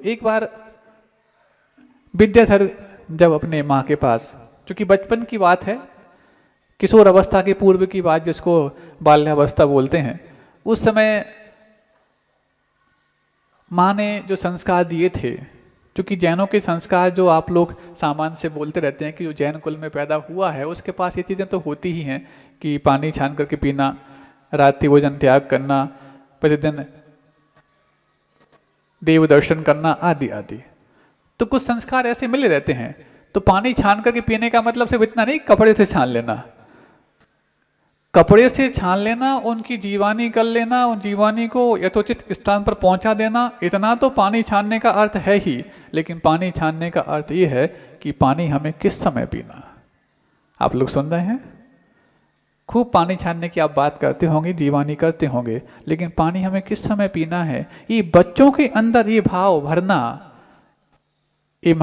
एक बार विद्याधर जब अपने माँ के पास, क्योंकि बचपन की बात है, किशोर अवस्था के पूर्व की बात जिसको बाल्यावस्था बोलते हैं, उस समय माँ ने जो संस्कार दिए थे, क्योंकि जैनों के संस्कार जो आप लोग सामान्य से बोलते रहते हैं कि जो जैन कुल में पैदा हुआ है उसके पास ये चीज़ें तो होती ही हैं कि पानी छान करके पीना, रात्रि भोजन त्याग करना, प्रतिदिन देव दर्शन करना आदि आदि। तो कुछ संस्कार ऐसे मिले रहते हैं। तो पानी छान करके पीने का मतलब सिर्फ इतना नहीं कपड़े से छान लेना, कपड़े से छान लेना, उनकी जीवानी कर लेना, उन जीवानी को यथोचित स्थान पर पहुंचा देना, इतना तो पानी छानने का अर्थ है ही। लेकिन पानी छानने का अर्थ ये है कि पानी हमें किस समय पीना। आप लोग सुन रहे हैं, खूब पानी छानने की आप बात करते होंगे, जीवानी करते होंगे, लेकिन पानी हमें किस समय पीना है, ये बच्चों के अंदर ये भाव भरना, ये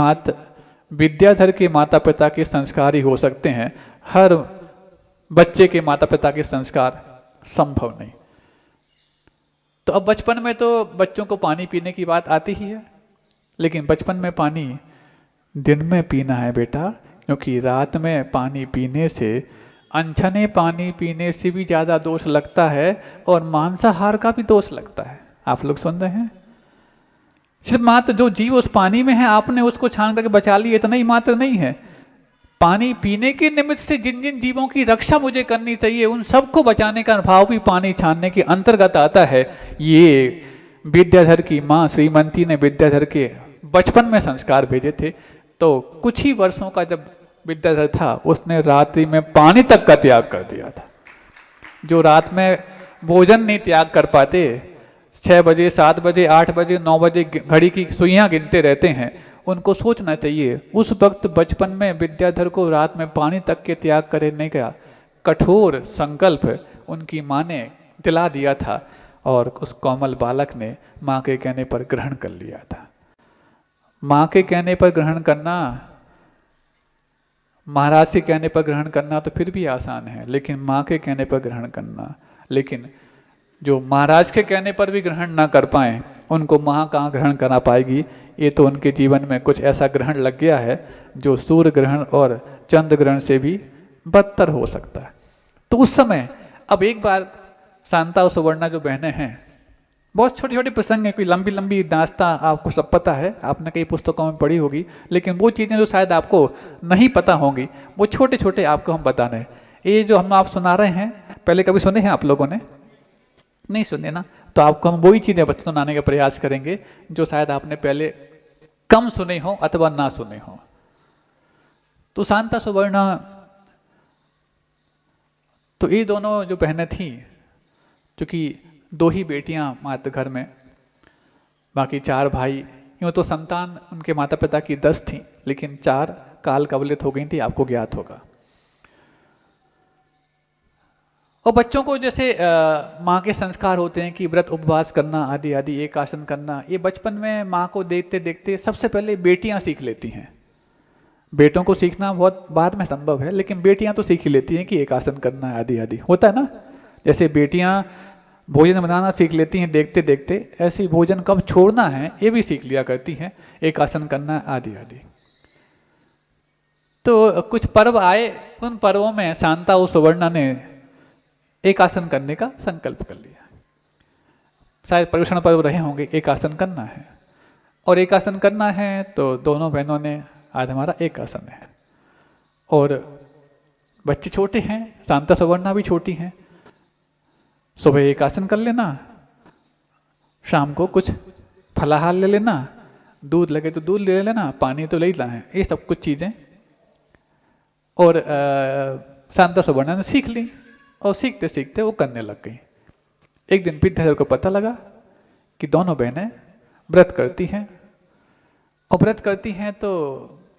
विद्याधर के माता पिता के संस्कार ही हो सकते हैं। हर बच्चे के माता पिता के संस्कार संभव नहीं। तो अब बचपन में तो बच्चों को पानी पीने की बात आती ही है, लेकिन बचपन में पानी दिन में पीना है बेटा, क्योंकि रात में पानी पीने से, अनछने पानी पीने से भी ज़्यादा दोष लगता है और मांसाहार का भी दोष लगता है। आप लोग सुन रहे हैं, सिर्फ मात्र जो जीव उस पानी में है आपने उसको छान करके बचा लिया, इतना ही मात्र नहीं है। पानी पीने के निमित्त से जिन जिन जीवों की रक्षा मुझे करनी चाहिए उन सबको बचाने का भाव भी पानी छानने के अंतर्गत आता है। ये विद्याधर की माँ श्रीमंती ने विद्याधर के बचपन में संस्कार भेजे थे। तो कुछ ही वर्षों का जब विद्याधर था उसने रात्रि में पानी तक का त्याग कर दिया था। जो रात में भोजन नहीं त्याग कर पाते, 6 बजे 7 बजे 8 बजे 9 बजे घड़ी की सुइयां गिनते रहते हैं, उनको सोचना चाहिए उस वक्त बचपन में विद्याधर को रात में पानी तक के त्याग करने का कठोर संकल्प उनकी माँ ने दिला दिया था और उस कोमल बालक ने माँ के कहने पर ग्रहण कर लिया था। माँ के कहने पर ग्रहण करना, महाराज के कहने पर ग्रहण करना तो फिर भी आसान है, लेकिन माँ के कहने पर ग्रहण करना, लेकिन जो महाराज के कहने पर भी ग्रहण ना कर पाए उनको माँ कहाँ ग्रहण करा पाएगी। ये तो उनके जीवन में कुछ ऐसा ग्रहण लग गया है जो सूर्य ग्रहण और चंद्र ग्रहण से भी बदतर हो सकता है। तो उस समय अब एक बार शांता और सुवर्णा जो बहनें हैं, बहुत छोटे छोटे प्रसंग हैं, कोई लंबी लंबी दास्तां आपको सब पता है, आपने कई पुस्तकों में पढ़ी होगी, लेकिन वो चीज़ें जो शायद आपको नहीं पता होंगी वो छोटे छोटे आपको हम बता रहे हैं। ये जो हम आप सुना रहे हैं, पहले कभी सुने हैं आप लोगों ने? नहीं सुने ना, तो आपको हम वही चीज़ें बच्चों सुनाने का प्रयास करेंगे जो शायद आपने पहले कम सुने हो अथवा ना सुने हो। तो शांता सुवर्णा, तो ये दोनों जो बहनें थीं, क्योंकि 2 ही बेटियां मात्र घर में, बाकी 4 भाई, यूँ तो संतान उनके माता पिता की 10 थी, लेकिन 4 काल कवलित हो गई थी, आपको ज्ञात होगा। और बच्चों को जैसे माँ के संस्कार होते हैं कि व्रत उपवास करना आदि आदि, एक आसन करना, ये बचपन में माँ को देखते देखते सबसे पहले बेटियां सीख लेती हैं। बेटों को सीखना बहुत बाद में संभव है, लेकिन बेटियां तो सीख ही लेती हैं कि एक आसन करना है आदि आदि, होता है ना। जैसे बेटियां भोजन बनाना सीख लेती हैं देखते देखते, ऐसे भोजन कब छोड़ना है ये भी सीख लिया करती हैं, एक आसन करना आदि आदि। तो कुछ पर्व आए, उन पर्वों में शांता और सुवर्णा ने एक आसन करने का संकल्प कर लिया। शायद पर्युषण पर्व रहे होंगे, एक आसन करना है, और एक आसन करना है तो दोनों बहनों ने आज हमारा एक आसन है। और बच्चे छोटे हैं, शांता सुवर्णा भी छोटी हैं, सुबह एक आसन कर लेना, शाम को कुछ फलाहार ले लेना, दूध लगे तो दूध ले लेना, पानी तो ले लेना है, ये सब कुछ चीज़ें। और शांता सुवर्णा ने सीख ली और सीखते सीखते वो करने लग गई। एक दिन विद्याधर को पता लगा कि दोनों बहनें व्रत करती हैं, और व्रत करती हैं तो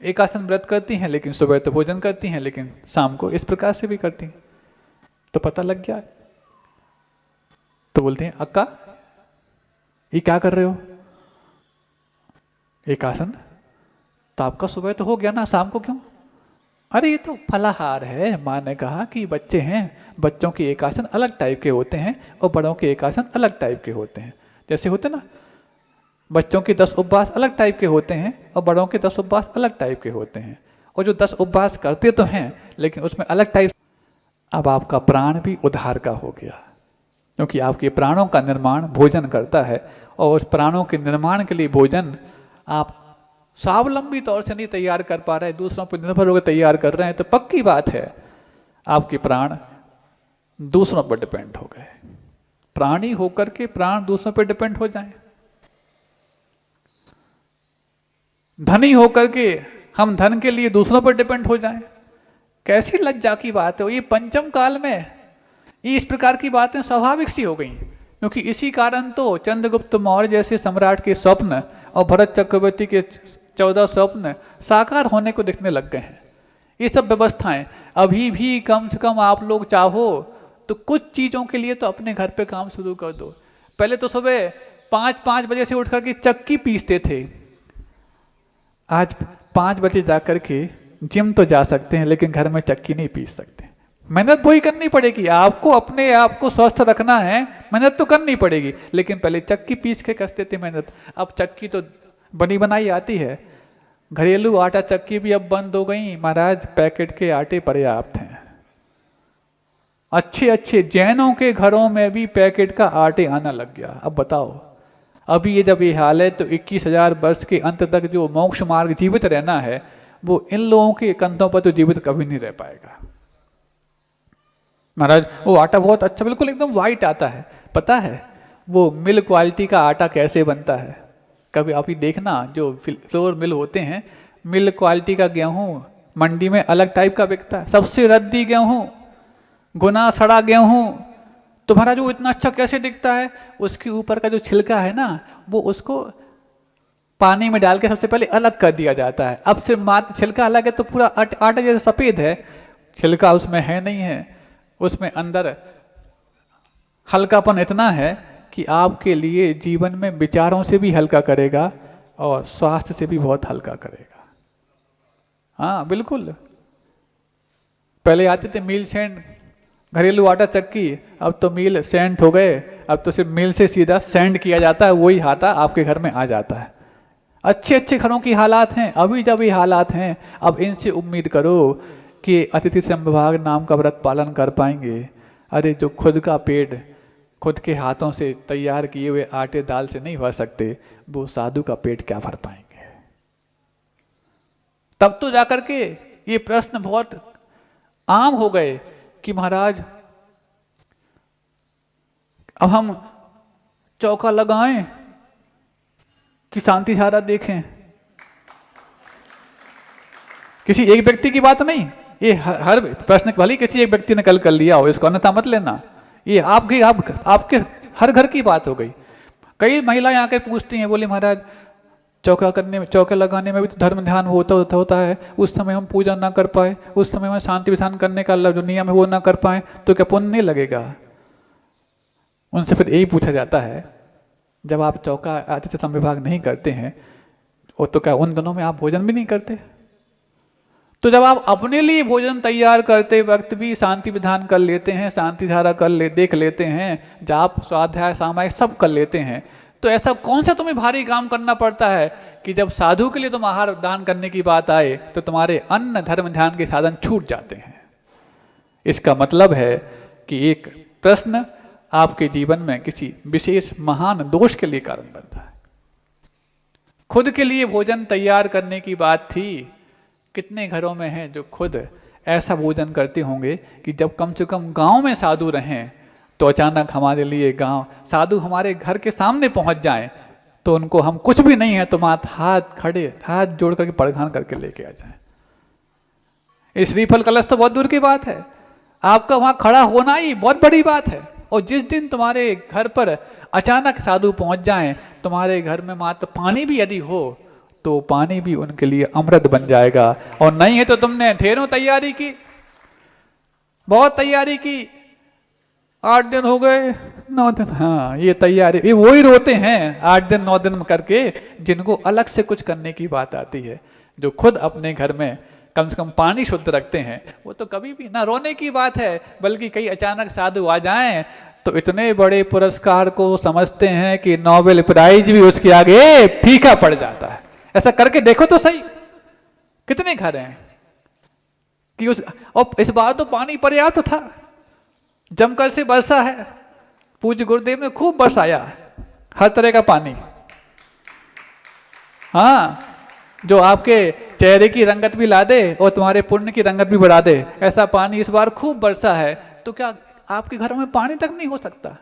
एक आसन व्रत करती हैं, लेकिन सुबह तो भोजन करती हैं, लेकिन शाम को इस प्रकार से भी करती हैं। तो पता लग गया, तो बोलते हैं अक्का ये क्या कर रहे हो? एक आसन तो आपका सुबह तो हो गया ना, शाम को क्यों? अरे ये तो फलाहार है, माँ ने कहा कि बच्चे हैं, बच्चों के एक आसन अलग टाइप के होते हैं और बड़ों के एक आसन अलग टाइप के होते हैं। जैसे होते ना, बच्चों के 10 उपवास अलग टाइप के होते हैं और बड़ों के 10 उपवास अलग टाइप के होते हैं, और जो 10 उपवास करते तो हैं लेकिन उसमें अलग टाइप। अब आपका प्राण भी उद्धार का हो गया, क्योंकि आपके प्राणों का निर्माण भोजन करता है, और उस प्राणों के निर्माण के लिए भोजन आप स्वावलंबी तौर से नहीं तैयार कर पा रहे, दूसरों पर निर्भर होकर तैयार कर रहे हैं, तो पक्की बात है आपके प्राण दूसरों पर डिपेंड हो गए। प्राणी होकर के प्राण दूसरों पर डिपेंड हो जाएं, धनी होकर के हम धन के लिए दूसरों पर डिपेंड हो जाएं, कैसी लज्जा की बात है। ये पंचम काल में ये इस प्रकार की बातें स्वाभाविक सी हो गई, क्योंकि इसी कारण तो चंद्रगुप्त मौर्य जैसे सम्राट के स्वप्न और भरत चक्रवर्ती के 14 स्वप्न साकार होने को दिखने लग गए हैं। ये सब व्यवस्थाएं अभी भी कम से कम आप लोग चाहो तो कुछ चीज़ों के लिए तो अपने घर पे काम शुरू कर दो। पहले तो सुबह 5 बजे से उठ करके चक्की पीसते थे, आज 5 बजे जाकर के जिम तो जा सकते हैं लेकिन घर में चक्की नहीं पीस सकते। मेहनत वही करनी पड़ेगी, आपको अपने आप को स्वस्थ रखना है, मेहनत तो करनी पड़ेगी, लेकिन पहले चक्की पीस के कसते थे मेहनत, अब चक्की तो बनी बनाई आती है। घरेलू आटा चक्की भी अब बंद हो गई महाराज, पैकेट के आटे पर्याप्त हैं। अच्छे अच्छे जैनों के घरों में भी पैकेट का आटे आना लग गया। अब बताओ, अभी ये जब ये हाल है तो 21,000 वर्ष के अंत तक जो मोक्ष मार्ग जीवित रहना है वो इन लोगों के कंधों पर तो जीवित कभी नहीं रह पाएगा। महाराज वो आटा बहुत अच्छा, बिल्कुल एकदम वाइट आता है, पता है वो मिल क्वालिटी का आटा कैसे बनता है? कभी आप ही देखना, जो फ्लोर मिल होते हैं, मिल क्वालिटी का गेहूं मंडी में अलग टाइप का बिकता है, सबसे रद्दी गेहूं, गुना सड़ा गेहूं, तो महाराज वो इतना अच्छा कैसे दिखता है? उसके ऊपर का जो छिलका है ना, वो उसको पानी में डाल के सबसे पहले अलग कर दिया जाता है। अब सिर्फ मात्र छिलका अलग है तो पूरा आटा जैसे सफेद है, छिलका उसमें है नहीं है, उसमें अंदर हल्कापन इतना है कि आपके लिए जीवन में विचारों से भी हल्का करेगा और स्वास्थ्य से भी बहुत हल्का करेगा। हाँ बिल्कुल, पहले आते थे मील सेंट घरेलू आटा चक्की, अब तो मील सेंट हो गए, अब तो सिर्फ मील से सीधा सेंड किया जाता है, वही आटा आपके घर में आ जाता है। अच्छे अच्छे घरों की हालात हैं, अभी जब ये हालात हैं, अब इनसे उम्मीद करो कि अतिथि संविभाग नाम का व्रत पालन कर पाएंगे। अरे जो खुद का पेट खुद के हाथों से तैयार किए हुए आटे दाल से नहीं भर सकते, वो साधु का पेट क्या भर पाएंगे? तब तो जाकर के ये प्रश्न बहुत आम हो गए कि महाराज अब हम चौका लगाएं कि शांति धारा देखें। किसी एक व्यक्ति की बात नहीं, ये हर प्रश्न भले किसी एक व्यक्ति ने कल कर लिया हो, इसको अन्यथा मत लेना, ये आपके हर घर की बात हो गई। कई महिलाएं आकर पूछती हैं, बोले महाराज चौका करने में, चौके लगाने में भी तो धर्म ध्यान होता है, उस समय हम पूजा ना कर पाए, उस समय हम शांति विधान करने का जो नियम है वो ना कर पाए तो क्या पुण्य नहीं लगेगा? उनसे फिर यही पूछा जाता है, जब आप चौका आतिथ्य संविभाग नहीं करते हैं वो तो क्या उन दिनों में आप भोजन भी नहीं करते? तो जब आप अपने लिए भोजन तैयार करते वक्त भी शांति विधान कर लेते हैं, शांति धारा देख लेते हैं, जाप स्वाध्याय सामायिक सब कर लेते हैं, तो ऐसा कौन सा तुम्हें भारी काम करना पड़ता है कि जब साधु के लिए तुम आहार दान करने की बात आए तो तुम्हारे अन्न धर्म ध्यान के साधन छूट जाते हैं? इसका मतलब है कि एक प्रश्न आपके जीवन में किसी विशेष महान दोष के लिए कारण बनता है। खुद के लिए भोजन तैयार करने की बात थी, कितने घरों में हैं जो खुद ऐसा भोजन करते होंगे कि जब कम से कम गांव में साधु रहें तो अचानक हमारे लिए गांव साधु हमारे घर के सामने पहुंच जाएं तो उनको हम कुछ भी नहीं है तो हाथ जोड़ करके परिधान करके लेके आ जाएं। इस श्रीफल कलश तो बहुत दूर की बात है, आपका वहां खड़ा होना ही बहुत बड़ी बात है। और जिस दिन तुम्हारे घर पर अचानक साधु पहुंच जाएं, तुम्हारे घर में मात्र पानी भी यदि हो तो पानी भी उनके लिए अमृत बन जाएगा। और नहीं है तो तुमने ढेरों तैयारी की, बहुत तैयारी की, 8 दिन हो गए, 9 दिन, हाँ ये तैयारी, ये वही रोते हैं 8 दिन 9 दिन करके जिनको अलग से कुछ करने की बात आती है। जो खुद अपने घर में कम से कम पानी शुद्ध रखते हैं वो तो कभी भी ना रोने की बात है, बल्कि कई अचानक साधु आ जाएं तो इतने बड़े पुरस्कार को समझते हैं कि नोबेल प्राइज भी उसके आगे फीका पड़ जाता है। ऐसा करके देखो तो सही, कितने घर हैं कि और इस बार तो पानी पर्याप्त था, जमकर से बरसा है, पूज्य गुरुदेव ने खूब बरसाया हर तरह का पानी। हाँ, जो आपके चेहरे की रंगत भी ला दे और तुम्हारे पुण्य की रंगत भी बढ़ा दे, ऐसा पानी इस बार खूब बरसा है। तो क्या आपके घरों में पानी तक नहीं हो सकता?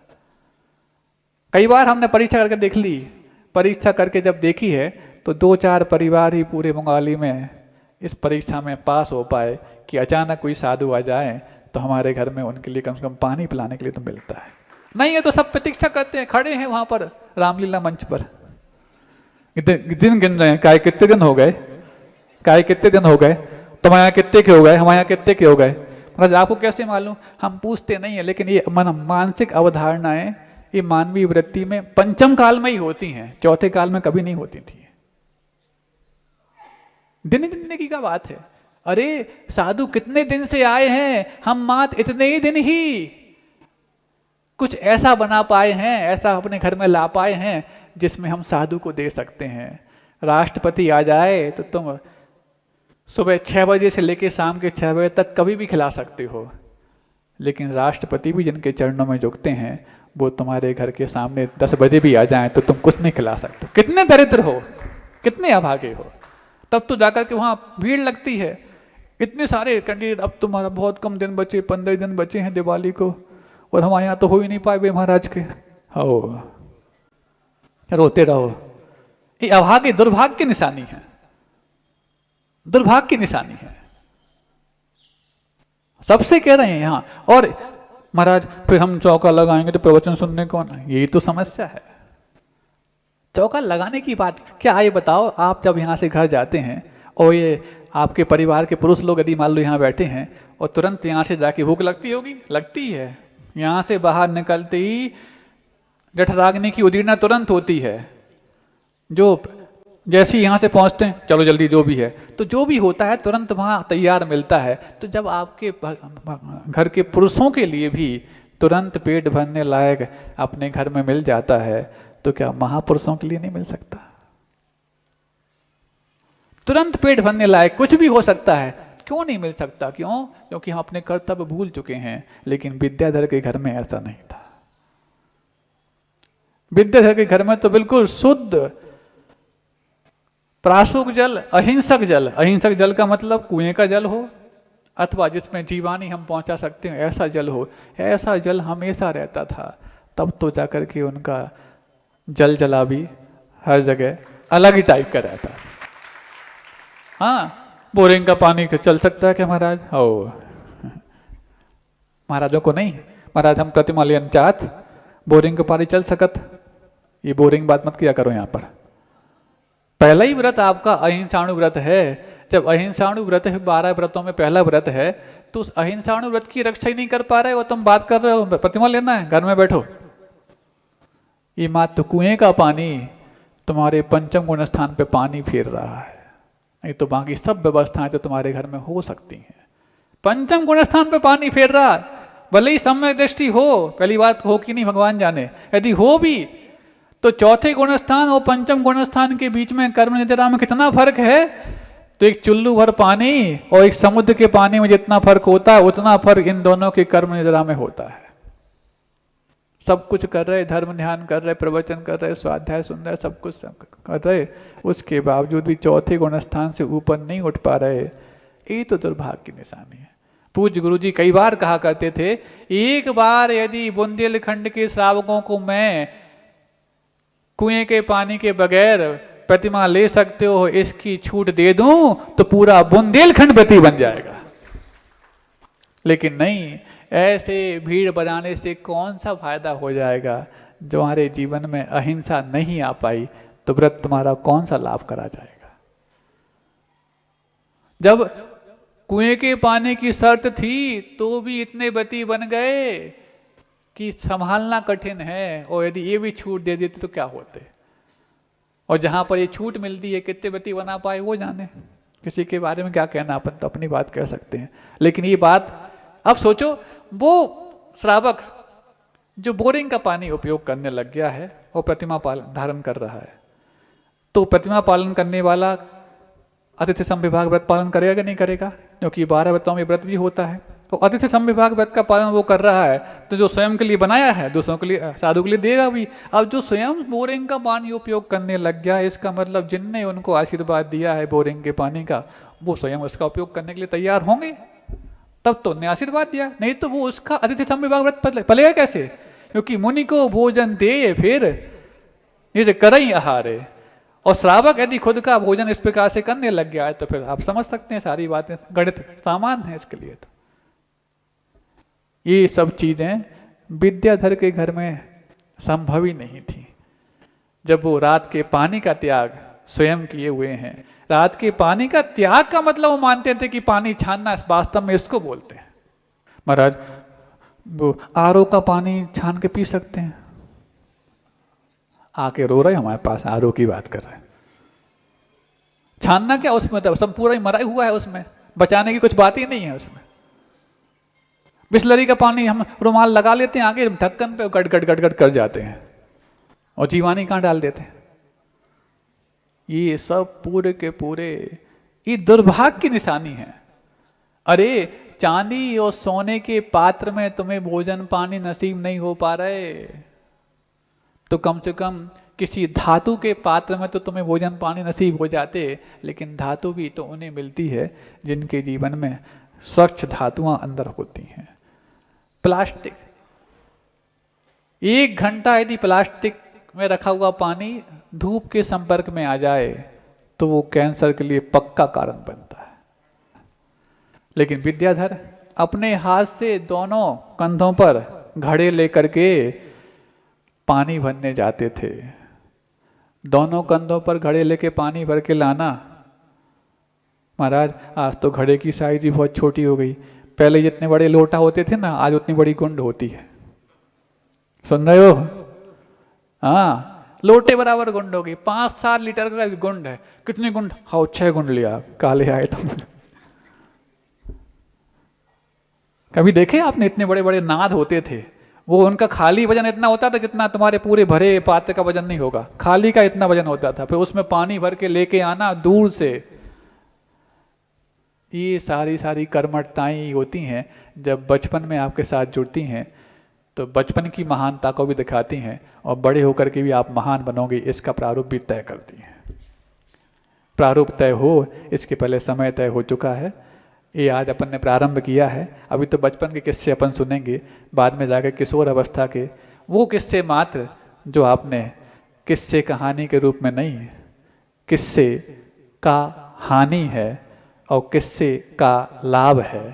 कई बार हमने परीक्षा करके देख ली, परीक्षा करके जब देखी है तो 2-4 परिवार ही पूरे बंगाली में इस परीक्षा में पास हो पाए कि अचानक कोई साधु आ जाए तो हमारे घर में उनके लिए कम से कम पानी पिलाने के लिए तो मिलता है। नहीं है तो सब प्रतीक्षा करते हैं, खड़े हैं वहां पर रामलीला मंच पर, दिन गिन रहे हैं, काय कितने दिन हो गए, काय कितने दिन हो गए, तुम्हारे यहाँ कितने के हो गए, हमारे यहाँ कितने के हो गए। मतलब आपको कैसे मालूम? हम पूछते नहीं है, लेकिन ये मानसिक अवधारणाएं ये मानवीय वृत्ति में पंचम काल में ही होती हैं, चौथे काल में कभी नहीं होती थी। दिन की क्या बात है? अरे साधु कितने दिन से आए हैं, हम मात्र इतने ही दिन ही कुछ ऐसा बना पाए हैं, ऐसा अपने घर में ला पाए हैं जिसमें हम साधु को दे सकते हैं। राष्ट्रपति आ जाए तो तुम सुबह 6 बजे से लेकर शाम के 6 बजे तक कभी भी खिला सकते हो, लेकिन राष्ट्रपति भी जिनके चरणों में झुकते हैं वो तुम्हारे घर के सामने 10 बजे भी आ जाएं तो तुम कुछ नहीं खिला सकते। कितने दरिद्र हो, कितने अभागे हो। तब तो जाकर के वहाँ भीड़ लगती है, इतने सारे कैंडिडेट, अब तुम्हारा बहुत कम दिन बचे, 15 दिन बचे हैं दिवाली को, और हमारे यहाँ तो हो ही नहीं पाए बे महाराज के। हो रोते रहो, ये अभागे दुर्भाग्य की निशानी है, दुर्भाग्य की निशानी है। सबसे कह रहे हैं यहाँ। और महाराज फिर हम चौका लगाएंगे तो प्रवचन सुनने कौन है? यही तो समस्या है। चौका लगाने की बात क्या, आइए बताओ, आप जब यहाँ से घर जाते हैं और ये आपके परिवार के पुरुष लोग यदि मान लो यहाँ बैठे हैं और तुरंत यहाँ से जाके भूख लगती होगी, लगती है। यहाँ से बाहर निकलते ही जठराग्नि की उदीरना तुरंत होती है। जो जैसे ही यहाँ से पहुँचते हैं, चलो जल्दी जो भी है, तो जो भी होता है तुरंत वहाँ तैयार मिलता है। तो जब आपके घर के पुरुषों के लिए भी तुरंत पेट भरने लायक अपने घर में मिल जाता है, तो क्या महापुरुषों के लिए नहीं मिल सकता? तुरंत पेट भरने लायक कुछ भी हो सकता है, क्यों नहीं मिल सकता? क्यों? क्योंकि हम अपने कर्तव्य भूल चुके हैं। लेकिन विद्याधर के घर में ऐसा नहीं था। विद्याधर के घर में तो बिल्कुल शुद्ध प्राशुक जल, अहिंसक जल, अहिंसक जल का मतलब कुएं का जल हो अथवा जिसमें जीवानी हम पहुंचा सकते हैं ऐसा जल हो, ऐसा जल हमेशा रहता था। तब तो जाकर के उनका जल जला भी हर जगह अलग ही टाइप का रहता। हाँ, बोरिंग का पानी चल सकता है क्या महाराज? ओ महाराजों को नहीं, महाराज हम प्रतिमा लेन चाहत, बोरिंग का पानी चल सकत, ये बोरिंग बात मत किया करो यहाँ पर। पहला ही व्रत आपका अहिंसाणु व्रत है। जब अहिंसाणु व्रत है, 12 व्रतों में पहला व्रत है, तो उस अहिंसाणु व्रत की रक्षा ही नहीं कर पा रहे हो, तुम बात कर रहे हो प्रतिमा लेना है, घर में बैठो। ये मात्र कुएं का पानी तुम्हारे पंचम गुण स्थान पे पानी फेर रहा है, नहीं तो बाकी सब व्यवस्थाएं तो तुम्हारे घर में हो सकती हैं। पंचम गुण स्थान पे पानी फेर रहा, भले ही सम्यक दृष्टि हो, पहली बात हो कि नहीं भगवान जाने, यदि हो भी तो चौथे गुण स्थान और पंचम गुण स्थान के बीच में कर्म निद्रा में कितना फर्क है? तो एक चुल्लू भर पानी और एक समुद्र के पानी में जितना फर्क होता है उतना फर्क इन दोनों के कर्म निद्रा में होता है। सब कुछ कर रहे, धर्म ध्यान कर रहे, प्रवचन कर रहे, स्वाध्याय सुन रहे, सब कुछ कर रहे, उसके बावजूद भी चौथे गुण स्थान से ऊपर नहीं उठ पा रहे। ये तो दुर्भाग्य की निशानी है। पूज्य गुरु जी कई बार कहा करते थे, एक बार यदि बुंदेलखंड के श्रावकों को मैं कुएं के पानी के बगैर प्रतिमा ले सकते हो इसकी छूट दे दूं तो पूरा बुंदेलखंड व्रती बन जाएगा। लेकिन नहीं, ऐसे भीड़ बनाने से कौन सा फायदा हो जाएगा? जो हमारे जीवन में अहिंसा नहीं आ पाई तो व्रत तुम्हारा कौन सा लाभ करा जाएगा? जब कुएं के पानी की शर्त थी तो भी इतने व्रती बन गए कि संभालना कठिन है, और यदि ये भी छूट दे देते तो क्या होते। और जहां पर ये छूट मिलती है कितने व्रती बना पाए वो जाने, किसी के बारे में क्या कहना, अपन तो अपनी बात कह सकते हैं। लेकिन ये बात अब सोचो, वो श्रावक जो बोरिंग का पानी उपयोग करने लग गया है वो प्रतिमा पालन धारण कर रहा है, तो प्रतिमा पालन करने वाला अतिथि समविभाग व्रत पालन करेगा कि नहीं करेगा? क्योंकि 12 व्रतों में व्रत भी होता है। तो अतिथि समविभाग व्रत का पालन वो कर रहा है, तो जो स्वयं के लिए बनाया है दूसरों के लिए, साधु के लिए देगा भी। अब जो स्वयं बोरिंग का पानी उपयोग करने लग गया, इसका मतलब जिनने उनको आशीर्वाद दिया है बोरिंग के पानी का, वो स्वयं उसका उपयोग करने के लिए तैयार होंगे, तब तो उन्हें आशीर्वाद दिया। नहीं तो वो उसका अतिथि समविभाग व्रत पलेगा कैसे? क्योंकि मुनि को भोजन दे फिर ये करई आहारे, और श्रावक यदि खुद का भोजन इस प्रकार से करने लग गया है तो फिर आप समझ सकते हैं सारी बातें गणित सामान्य है इसके लिए। तो ये सब चीजें विद्याधर के घर में संभव ही नहीं थी। जब वो रात के पानी का त्याग स्वयं किए हुए हैं, रात के पानी का त्याग का मतलब वो मानते थे कि पानी छानना, वास्तव में इसको बोलते हैं। महाराज वो आरओ का पानी छान के पी सकते हैं, आके रो रहे हमारे पास, आरओ की बात कर रहे हैं। छानना क्या उसमें, तो सब पूरा ही मरा हुआ है, उसमें बचाने की कुछ बात ही नहीं है उसमें। बिस्लरी का पानी हम रुमाल लगा लेते हैं आगे ढक्कन पे, गट गट गट गट कर जाते हैं और जीवानी कहाँ डाल देते हैं। ये सब पूरे के पूरे ये दुर्भाग्य की निशानी है। अरे चांदी और सोने के पात्र में तुम्हें भोजन पानी नसीब नहीं हो पा रहे, तो कम से कम किसी धातु के पात्र में तो तुम्हें भोजन पानी नसीब हो जाते। लेकिन धातु भी तो उन्हें मिलती है जिनके जीवन में स्वच्छ धातुआं अंदर होती हैं। प्लास्टिक, 1 घंटा यदि प्लास्टिक में रखा हुआ पानी धूप के संपर्क में आ जाए तो वो कैंसर के लिए पक्का कारण बनता है। लेकिन विद्याधर अपने हाथ से दोनों कंधों पर घड़े लेकर के पानी भरने जाते थे। दोनों कंधों पर घड़े लेके पानी भर के लाना। महाराज आज तो घड़े की साइज भी बहुत छोटी हो गई। पहले जितने बड़े लोटा होते थे ना, आज उतनी बड़ी गुंड होती है। सुन रहे हो? हाँ, लोटे बराबर गुंड हो गई। 5-7 लीटर का गुंड है। कितनी गुंड? हाँ 6 गुंड लिया, काले आए तुम। कभी देखे आपने? इतने बड़े बड़े नाद होते थे, वो उनका खाली वजन इतना होता था जितना तुम्हारे पूरे भरे पात्र का वजन नहीं होगा, खाली का इतना वजन होता था। फिर उसमें पानी भर के लेके आना दूर से। ये सारी कर्मठताएं होती हैं जब बचपन में आपके साथ जुड़ती हैं, तो बचपन की महानता को भी दिखाती हैं और बड़े होकर के भी आप महान बनोगे इसका प्रारूप भी तय करती हैं। प्रारूप तय हो इसके पहले समय तय हो चुका है। ये आज अपन ने प्रारंभ किया है। अभी तो बचपन के किस्से अपन सुनेंगे, बाद में जाकर किशोर अवस्था के वो किस्से मात्र जो आपने किस्से कहानी के रूप में नहीं, किस्से का हानि है और किस्से का लाभ है।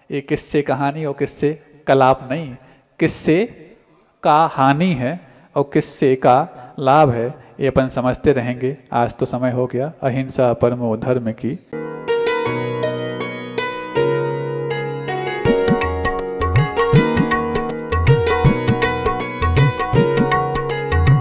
ये किस्से कहानी और किस्से का लाभ नहीं, किस्से का हानि है और किस्से का लाभ है। ये अपन समझते रहेंगे। आज तो समय हो गया। अहिंसा परमो धर्म की।